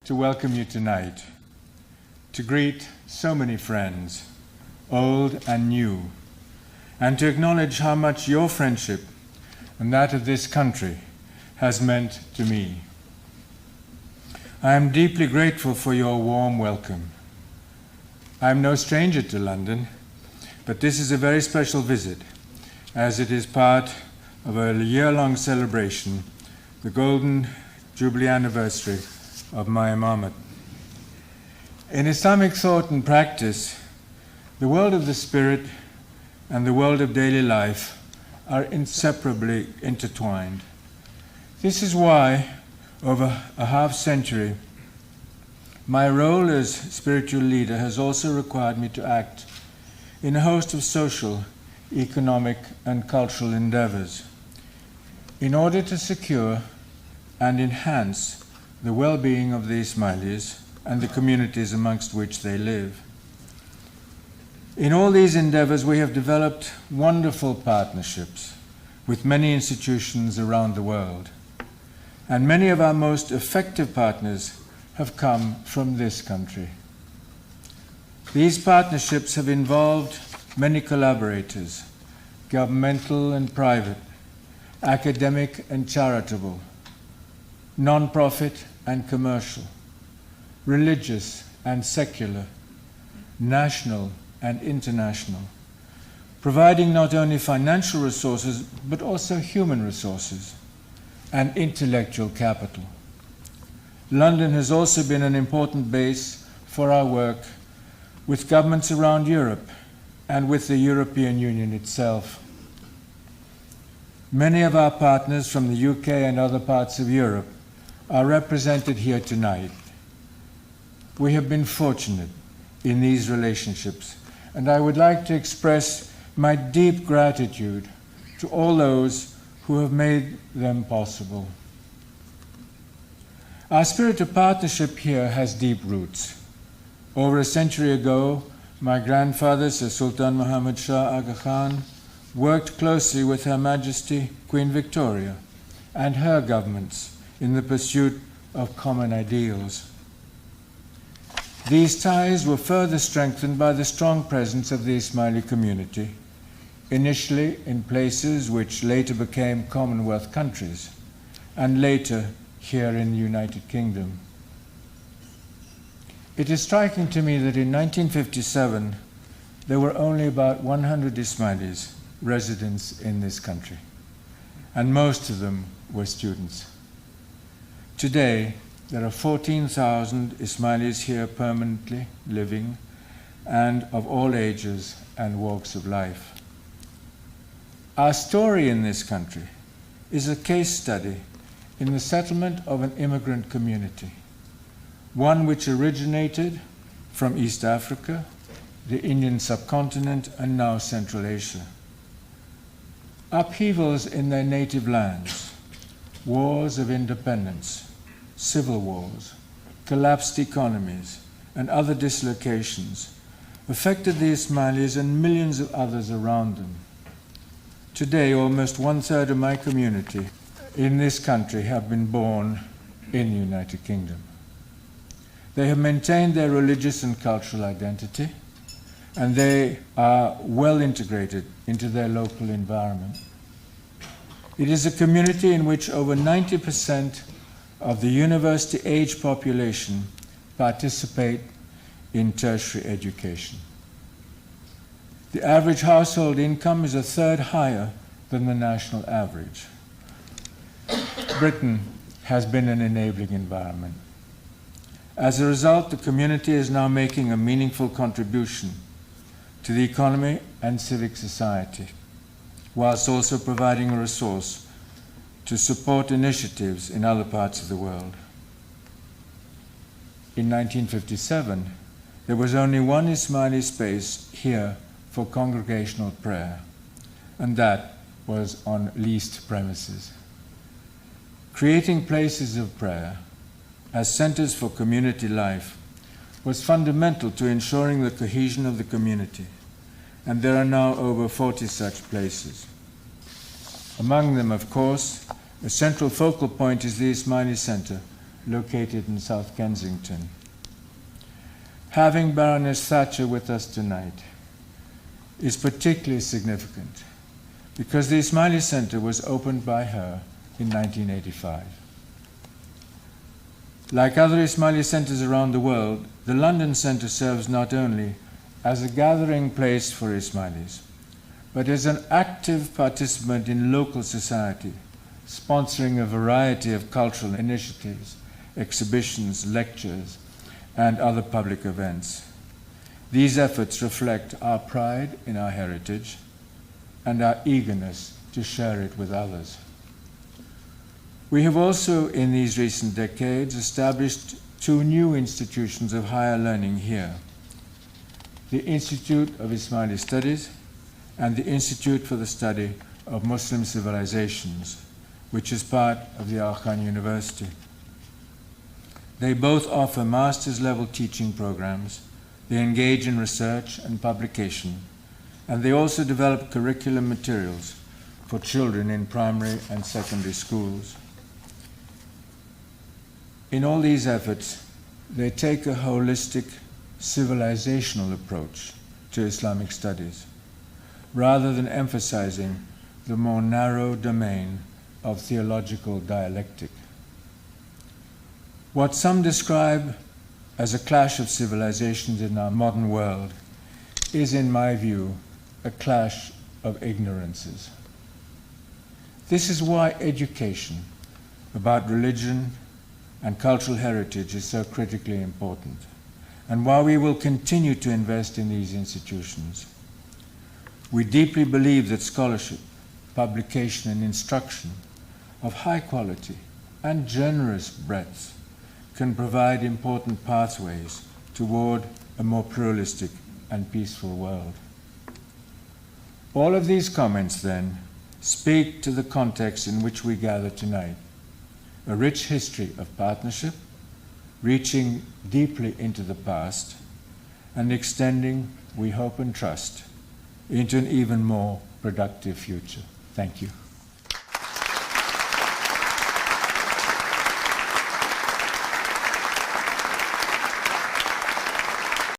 to welcome you tonight, to greet so many friends, old and new, and to acknowledge how much your friendship and that of this country has meant to me. I am deeply grateful for your warm welcome. I am no stranger to London, but this is a very special visit, as it is part of a year-long celebration, the Golden Jubilee anniversary of my imamate. In Islamic thought and practice, the world of the spirit and the world of daily life are inseparably intertwined. This is why, over a half-century, my role as spiritual leader has also required me to act in a host of social, economic, and cultural endeavors in order to secure and enhance the well-being of the Ismailis and the communities amongst which they live. In all these endeavors, we have developed wonderful partnerships with many institutions around the world, and many of our most effective partners have come from this country. These partnerships have involved many collaborators, governmental and private, academic and charitable, non-profit and commercial, religious and secular, national and international, providing not only financial resources but also human resources and intellectual capital. London has also been an important base for our work with governments around Europe and with the European Union itself. Many of our partners from the UK and other parts of Europe are represented here tonight. We have been fortunate in these relationships, and I would like to express my deep gratitude to all those who have made them possible. Our spirit of partnership here has deep roots. Over a century ago, my grandfather, Sir Sultan Muhammad Shah Aga Khan, worked closely with Her Majesty Queen Victoria and her governments in the pursuit of common ideals. These ties were further strengthened by the strong presence of the Ismaili community, initially in places which later became Commonwealth countries, and later here in the United Kingdom. It is striking to me that in 1957 there were only about 100 Ismailis residents in this country, and most of them were students. Today, there are 14,000 Ismailis here permanently living, and of all ages and walks of life. Our story in this country is a case study in the settlement of an immigrant community, one which originated from East Africa, the Indian subcontinent, and now Central Asia. Upheavals in their native lands, wars of independence, civil wars, collapsed economies, and other dislocations affected the Ismailis and millions of others around them. Today, almost 1/3 of my community in this country have been born in the United Kingdom. They have maintained their religious and cultural identity, and they are well integrated into their local environment. It is a community in which over 90% of the university-age population participate in tertiary education. The average household income is 1/3 higher than the national average. Britain has been an enabling environment. As a result, the community is now making a meaningful contribution to the economy and civic society, whilst also providing a resource to support initiatives in other parts of the world. In 1957, there was only one Ismaili space here for congregational prayer, and that was on leased premises. Creating places of prayer as centers for community life was fundamental to ensuring the cohesion of the community, and there are now over 40 such places. Among them, of course, a central focal point is the Ismaili Center located in South Kensington. Having Baroness Thatcher with us tonight is particularly significant because the Ismaili Center was opened by her in 1985. Like other Ismaili centers around the world, the London Center serves not only as a gathering place for Ismailis, but as an active participant in local society, sponsoring a variety of cultural initiatives, exhibitions, lectures, and other public events. These efforts reflect our pride in our heritage and our eagerness to share it with others. We have also, in these recent decades, established two new institutions of higher learning here: the Institute of Ismaili Studies and the Institute for the Study of Muslim Civilizations, which is part of the Al Khan University. They both offer master's level teaching programs, they engage in research and publication, and they also develop curriculum materials for children in primary and secondary schools. In all these efforts, they take a holistic civilizational approach to Islamic studies, rather than emphasizing the more narrow domain of theological dialectic. What some describe as a clash of civilizations in our modern world is, in my view, a clash of ignorances. This is why education about religion and cultural heritage is so critically important, and why we will continue to invest in these institutions. We deeply believe that scholarship, publication, and instruction of high quality and generous breadth can provide important pathways toward a more pluralistic and peaceful world. All of these comments, then, speak to the context in which we gather tonight: a rich history of partnership, reaching deeply into the past, and extending, we hope and trust, into an even more productive future. Thank you.